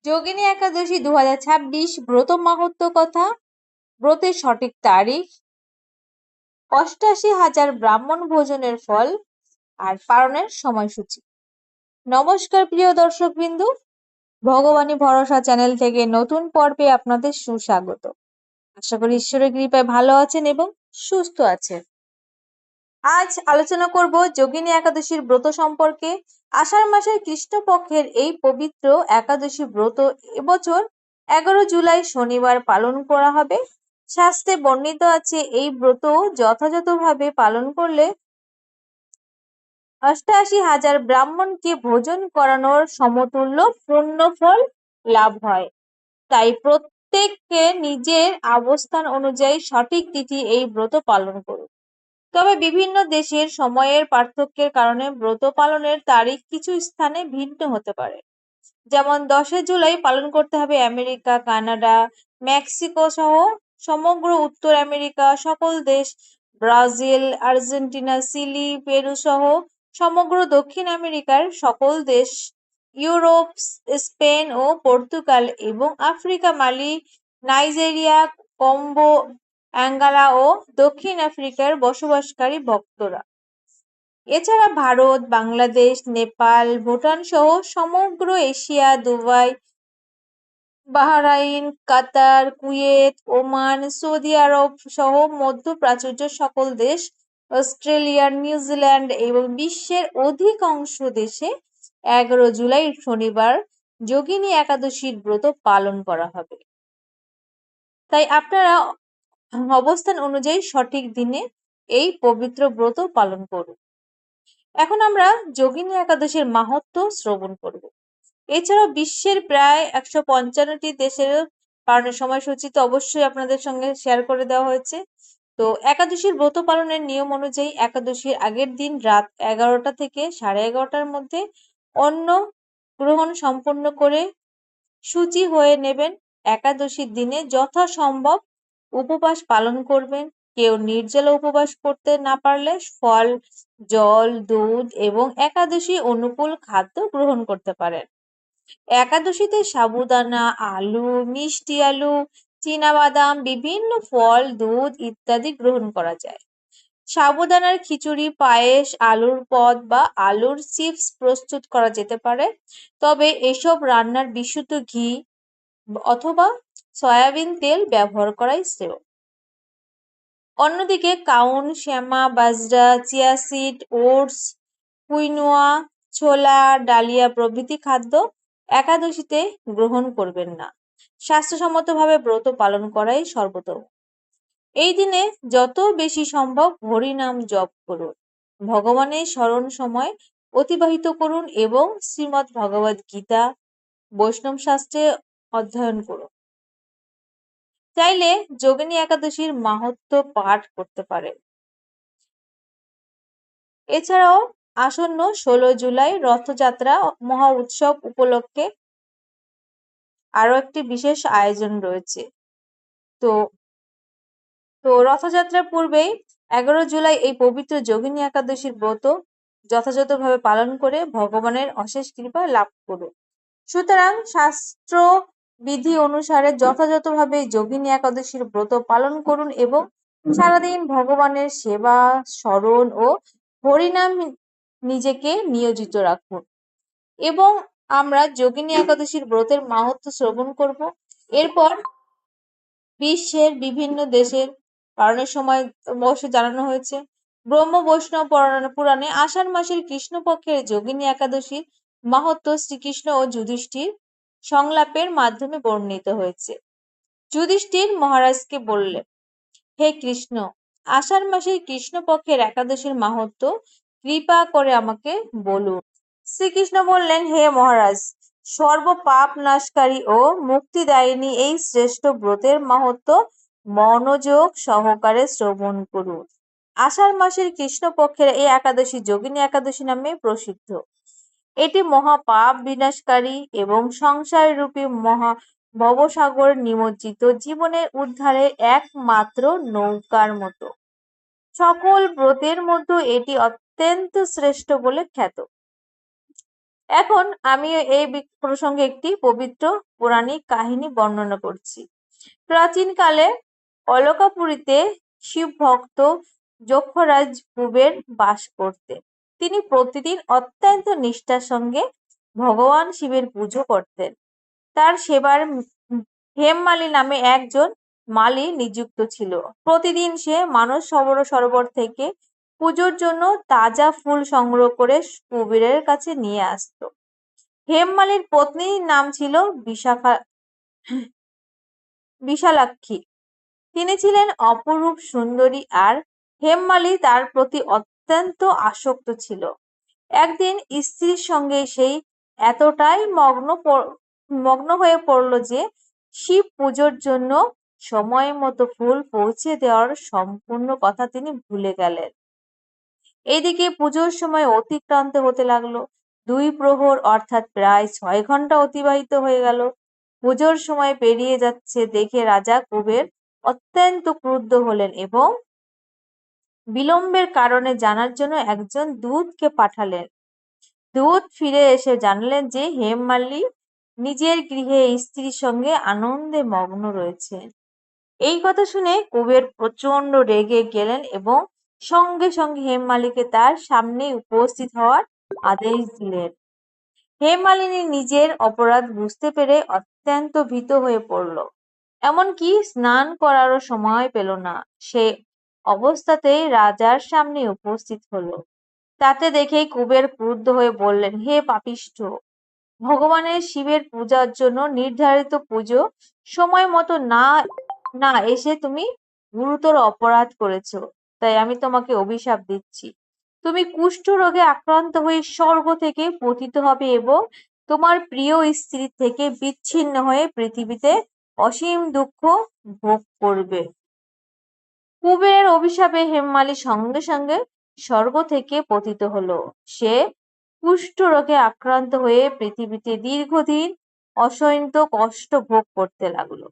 যোগিনী একাদশী 2026 ব্রত মাহাত্ম্য কথা, ব্রতের সঠিক তারিখ, 88,000 ব্রাহ্মণ ভোজনের ফল আর পালনের সময়সূচি। নমস্কার প্রিয় দর্শকবৃন্দু, ভগবানী ভরসা চ্যানেল থেকে নতুন পর্বে আপনাদের সুস্বাগত। আশা করি ঈশ্বরের কৃপায় ভালো আছেন এবং সুস্থ আছেন। আজ আলোচনা করব যোগিনী একাদশীর ব্রত সম্পর্কে। আষাঢ় মাসের কৃষ্ণপক্ষের এই পবিত্র একাদশী ব্রত এবছর 11 জুলাই শনিবার পালন করা হবে। শাস্ত্রে বর্ণিত আছে এই ব্রত যথাযথভাবে পালন করলে 88,000 ব্রাহ্মণকে ভোজন করানোর সমতুল্য পুণ্যফল লাভ হয়। তাই প্রত্যেককে নিজের অবস্থান অনুযায়ী সঠিক তিথি এই ব্রত পালন করুন। তবে বিভিন্ন দেশের সময়ের পার্থক্যের কারণে ব্রত পালনের তারিখ কিছু স্থানে ভিন্ন হতে পারে। যেমন 10 জুলাই পালন করতে হবে আমেরিকা, কানাডা, মেক্সিকো সহ সমগ্র উত্তর আমেরিকা, সকল দেশ, ব্রাজিল, আর্জেন্টিনা, চিলি, পেরু সহ সমগ্র দক্ষিণ আমেরিকার সকল দেশ, ইউরোপ, স্পেন ও পর্তুগাল এবং আফ্রিকা, মালি, নাইজেরিয়া, কম্বো, অ্যাঙ্গোলা ও দক্ষিণ আফ্রিকার বসবাসকারী ভক্তরা। এছাড়া ভারত, বাংলাদেশ, নেপাল, ভুটান সহ সমগ্র এশিয়া, দুবাই, বাহরাইন, কাতার, কুয়েত, ওমান, সৌদি আরব সহ মধ্যপ্রাচ্যের সকল দেশ, অস্ট্রেলিয়া, নিউজিল্যান্ড এবং বিশ্বের অধিকাংশ দেশে 11 জুলাই শনিবার যোগিনী একাদশীর ব্রত পালন করা হবে। তাই আপনারা অবস্থান অনুযায়ী সঠিক দিনে এই পবিত্র ব্রত পালন করুন। এখন আমরা যোগিনী একাদশীর মাহাত্ম্য শ্রবণ করব। এছাড়াও বিশ্বের প্রায় 155টি দেশের পালনের সময়সূচি তো অবশ্যই আপনাদের সঙ্গে শেয়ার করে দেওয়া হয়েছে। তো একাদশীর ব্রত পালনের নিয়ম অনুযায়ী একাদশীর আগের দিন রাত 11টা থেকে 11:30টার মধ্যে অন্ন গ্রহণ সম্পন্ন করে শুচি হয়ে নেবেন। একাদশীর দিনে যথাসম্ভব উপবাস পালন করবেন। কেউ নির্জলা উপবাস করতে না পারলে ফল, জল, দুধ এবং একাদশী অনুকূল খাদ্য গ্রহণ করতে পারেন। একাদশীতে সাবুদানা, আলু, মিষ্টি আলু, চীনাবাদাম, বিভিন্ন ফল, দুধ ইত্যাদি গ্রহণ করা যায়। সাবুদানার খিচুড়ি, পায়েস, আলুর পদ বা আলুর চিপস প্রস্তুত করা যেতে পারে। তবে এসব রান্নার বিশুদ্ধ ঘি অথবা সয়াবিন তেল ব্যবহার করাই শ্রেয়। অন্যদিকে কাউন, শ্যামা, বাজরা, চিয়া সিড, ওটস, কুইনোয়া, ছোলা, ডালিয়া প্রভৃতি খাদ্য একাদশীতে গ্রহণ করবেন না। স্বাস্থ্যসম্মতভাবে ব্রত পালন করাই সর্বোত্তম। এই দিনে যত বেশি সম্ভব হরিনাম জপ করুন, ভগবানের স্মরণ সময় অতিবাহিত করুন এবং শ্রীমদ্ ভগবদ গীতা, বৈষ্ণব শাস্ত্রে অধ্যয়ন করুন। চাইলে যোগিনী একাদশীর মাহাত্ম্য পাঠ করতে পারেন। এছাড়াও আসন্ন 16 জুলাই রথযাত্রা মহা উৎসব উপলক্ষে আরো একটি বিশেষ আয়োজন রয়েছে। তো রথযাত্রার পূর্বেই 11 জুলাই এই পবিত্র যোগিনী একাদশীর ব্রত যথাযথভাবে পালন করে ভগবানের অশেষ কৃপা লাভ করুন। সুতরাং শাস্ত্র বিধি অনুসারে যথাযথভাবে যোগিনী একাদশীর ব্রত পালন করুন এবং সারাদিন ভগবানের সেবা, স্মরণ ও হরিনাম নিজেকে নিয়োজিত রাখুন। এবং আমরা যোগিনী একাদশীর ব্রতের মাহাত্ম্য শ্রবণ করব। এরপর বিশ্বের বিভিন্ন দেশের পালনের সময় অবশ্য জানানো হয়েছে। ব্রহ্ম বৈষ্ণব পুরাণে আষাঢ় মাসের কৃষ্ণপক্ষের যোগিনী একাদশীর মাহাত্ম্য শ্রীকৃষ্ণ ও যুধিষ্ঠির সংলাপের মাধ্যমে বর্ণিত হয়েছে। যুধিষ্ঠির মহারাজকে বললেন, হে কৃষ্ণ, আষাঢ় মাসের কৃষ্ণপক্ষের একাদশীর মাহাত্ম্য কৃপা করে আমাকে বলুন। শ্রীকৃষ্ণ বললেন, হে মহারাজ, সর্ব পাপ নাশকারী ও মুক্তিদায়িনী এই শ্রেষ্ঠ ব্রতের মাহাত্ম্য মনোযোগ সহকারে শ্রবণ করুন। আষাঢ় মাসের কৃষ্ণপক্ষের এই একাদশী যোগিনী একাদশী নামে প্রসিদ্ধ। এটি মহাপাপ বিনাশকারী এবং সংসার রূপী মহা ভবসাগর নিমজ্জিত জীবনের উদ্ধারের একমাত্র নৌকার মতো। সকল ব্রতের মধ্যে এটি অত্যন্ত শ্রেষ্ঠ বলে খ্যাত। এখন আমি এই প্রসঙ্গে একটি পবিত্র পৌরাণিক কাহিনী বর্ণনা করছি। প্রাচীনকালে অলকাপুরীতে শিব ভক্ত যক্ষরাজ কুবের বাস করতেন। তিনি প্রতিদিন অত্যন্ত নিষ্ঠার সঙ্গে ভগবান শিবের পুজো করতেন। তার সেবার হেমমালী নামে একজন মালী নিযুক্ত ছিল। প্রতিদিন সে মানস সরোবর থেকে পুজোর জন্য তাজা ফুল সংগ্রহ করে কুবেরের কাছে নিয়ে আসতো। হেমমালীর পত্নীর নাম ছিল বিশালাক্ষী। তিনি ছিলেন অপরূপ সুন্দরী আর হেমমালী তার প্রতি অত্যন্ত আসক্ত ছিল। একদিন স্ত্রীর সঙ্গে সেই এতটাই মগ্ন হয়ে পড়ল যে শিব পুজোর জন্য সময় মতো ফুল পৌঁছে দেওয়ার সম্পূর্ণ কথা তিনি ভুলে গেলেন। এইদিকে পুজোর সময় অতিক্রান্ত হতে লাগলো। 2 প্রহর অর্থাৎ প্রায় 6 ঘন্টা অতিবাহিত হয়ে গেল। পুজোর সময় পেরিয়ে যাচ্ছে দেখে রাজা কুবের অত্যন্ত ক্রুদ্ধ হলেন এবং বিলম্বের কারণে জানার জন্য একজন দূতকে পাঠালেন। দূত ফিরে এসে জানলেন যে হেমমালী নিজের গৃহে স্ত্রীর সঙ্গে আনন্দে মগ্ন রয়েছেন। এই কথা শুনে কুবের প্রচন্ড রেগে গেলেন এবং সঙ্গে সঙ্গে হেমমালীকে তার সামনে উপস্থিত হওয়ার আদেশ দিলেন। হেমমালিনী নিজের অপরাধ বুঝতে পেরে অত্যন্ত ভীত হয়ে পড়ল। এমনকি স্নান করারও সময় পেল না। সে অবস্থাতেই রাজার সামনে উপস্থিত হলো। তাতে দেখেই কুবের ক্রুদ্ধ হয়ে বললেন, হে পাপিষ্ঠ! ভগবানের শিবের পূজার জন্য নির্ধারিত পুজো সময় মতো না এসে তুমি গুরুতর অপরাধ করেছো। তাই আমি তোমাকে অভিশাপ দিচ্ছি। তুমি কুষ্ঠ রোগে আক্রান্ত হয়ে স্বর্গ থেকে পতিত হবে এবং তোমার প্রিয় স্ত্রী থেকে বিচ্ছিন্ন হয়ে পৃথিবীতে অসীম দুঃখ ভোগ করবে। কুবেরের অভিশাপে হেমমালী সঙ্গে সঙ্গে স্বর্গ থেকে পতিত হলো। সে কুষ্ঠ রোগে আক্রান্ত হয়ে পৃথিবীতে দীর্ঘদিন অসহ্য কষ্ট ভোগ করতে লাগলো।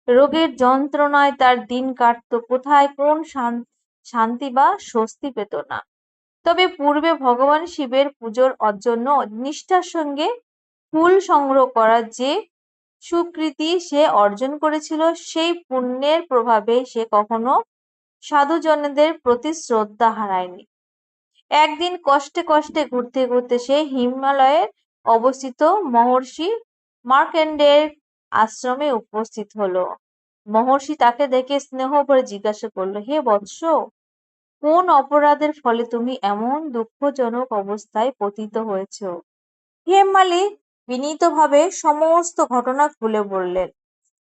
রোগের যন্ত্রণায় তার দিন কাটতো কোথায়, কোন শান্তি বা স্বস্তি পেত না। তবে পূর্বে ভগবান শিবের পুজোর জন্য নিষ্ঠার সঙ্গে ফুল সংগ্রহ করার যে সুকৃতি সে অর্জন করেছিল, সেই পুণ্যের প্রভাবে সে কখনো সাধুজনদের প্রতি শ্রদ্ধা হারায়নি। একদিন কষ্টে কষ্টে ঘুরতে ঘুরতে সে হিমালয়ে অবস্থিত মহর্ষি মার্কেন্ডের আশ্রমে উপস্থিত হলো। মহর্ষি তাকে দেখে স্নেহ ভরে জিজ্ঞাসা করলো, হে বৎস, কোন অপরাধের ফলে তুমি এমন দুঃখজনক অবস্থায় পতিত হয়েছ? হেমমালী বিনীতভাবে সমস্ত ঘটনা খুলে বললেন।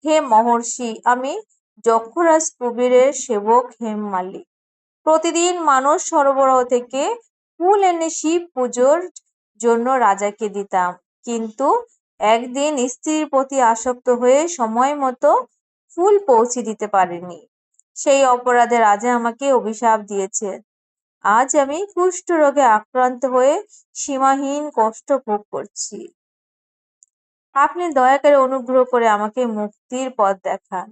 হে মহর্ষি, আমি যক্ষরাজ কুবেরের সেবক হেমমালী। প্রতিদিন মানস সরোবর থেকে ফুল এনে শিব পুজোর জন্য রাজাকে দিতাম, কিন্তু একদিন স্ত্রীর প্রতি আসক্ত হয়ে সময় মতো ফুল পৌঁছে দিতে পারিনি। সেই অপরাধে রাজা আমাকে অভিশাপ দিয়েছে। আজ আমি কুষ্ঠ রোগে আক্রান্ত হয়ে সীমাহীন কষ্ট ভোগ করছি। আপনি দয়া করে অনুগ্রহ করে আমাকে মুক্তির পথ দেখান।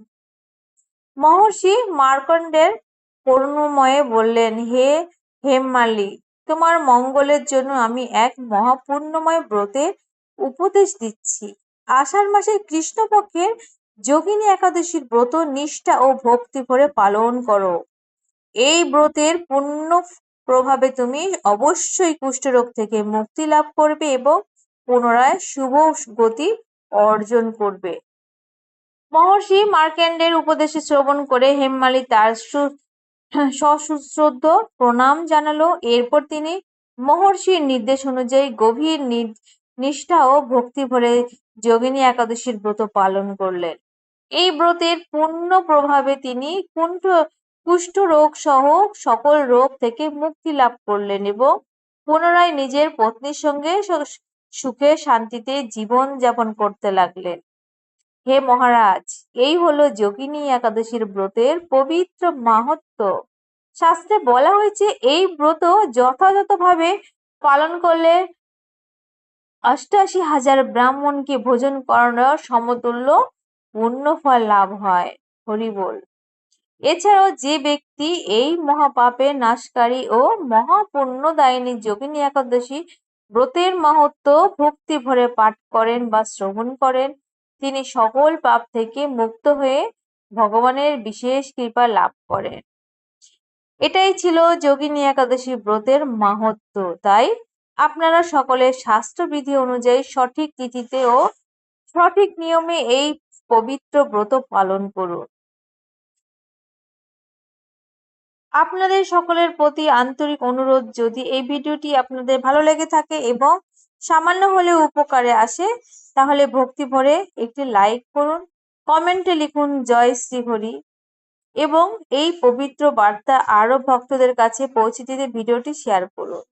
মহর্ষি মার্কণ্ডের করুণাময়ে বললেন, হে হেমমালী, তোমার মঙ্গলের জন্য আমি এক মহাপুণ্যময় ব্রতের উপদেশ দিচ্ছি। আষাঢ় মাসের কৃষ্ণপক্ষের যোগিনী একাদশীর ব্রত নিষ্ঠা ও ভক্তি ভরে পালন করো। এই ব্রতের পুণ্য প্রভাবে তুমি অবশ্যই কুষ্ঠরোগ থেকে মুক্তি লাভ করবে এবং পুনরায় শুভ গতি অর্জন করবে। মহর্ষি মার্কেন্ডের উপদেশ শ্রবণ করে হেমমালী তার সশ্রদ্ধ প্রণাম জানালো। এরপর তিনি মহর্ষির নির্দেশ অনুযায়ী গভীর নিষ্ঠা ও ভক্তি ভরে যোগিনী একাদশীর ব্রত পালন করলেন। এই ব্রতের পুণ্য প্রভাবে তিনি কুষ্ঠ রোগ সহ সকল রোগ থেকে মুক্তি লাভ করলেন এবং পুনরায় নিজের পত্নীর সঙ্গে সুখে শান্তিতে জীবন যাপন করতে লাগলেন। হে মহারাজ, এই হলো যোগিনী একাদশীর ব্রতের পবিত্র মাহাত্ম্য। শাস্ত্রে বলা হয়েছে এই ব্রত যথাযথভাবে পালন করলে ৮৮,০০০ ব্রাহ্মণকে ভোজন করানোর সমতুল্য পুণ্যফল লাভ হয়। হরি বল। এছাড়াও যে ব্যক্তি এই মহাপাপের নাশকারী ও মহাপুণ্যদায়িনী যোগিনী একাদশী ব্রতের মাহাত্ম্য ভক্তি ভরে পাঠ করেন বা শ্রবণ করেন, তিনি সকল পাপ থেকে মুক্ত হয়ে ভগবানের বিশেষ কৃপা লাভ করেন। এটাই ছিল যোগিনী একাদশী ব্রতের মাহাত্ম্য। তাই আপনারা সকলে শাস্ত্রবিধি অনুযায়ী সঠিক তিথিতে ও সঠিক নিয়মে এই পবিত্র ব্রত পালন করুন। আপনাদের সকলের প্রতি আন্তরিক অনুরোধ, যদি এই ভিডিওটি আপনাদের ভালো লেগে থাকে এবং সামান্য হলেও উপকারে আসে, তাহলে ভক্তি ভরে একটি লাইক করুন, কমেন্টে লিখুন জয় শ্রী হরি এবং এই পবিত্র বার্তা আরো ভক্তদের কাছে পৌঁছে দিতে ভিডিওটি শেয়ার করুন।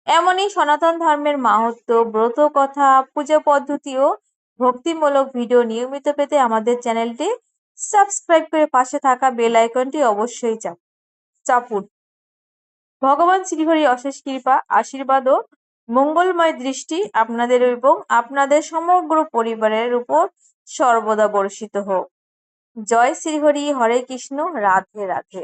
এমনই সনাতন ধর্মের মাহাত্ম্য, ব্রত কথা, পূজা পদ্ধতি ও ভক্তিমূলক ভিডিও নিয়মিত পেতে আমাদের চ্যানেলটি সাবস্ক্রাইব করে পাশে থাকা বেল আইকনটি অবশ্যই চাপুন। ভগবান শ্রীহরি অশেষ কৃপা, আশীর্বাদ ও মঙ্গলময় দৃষ্টি আপনাদের এবং আপনাদের সমগ্র পরিবারের উপর সর্বদা বর্ষিত হোক। জয় শ্রীহরি, হরে কৃষ্ণ, রাধে রাধে।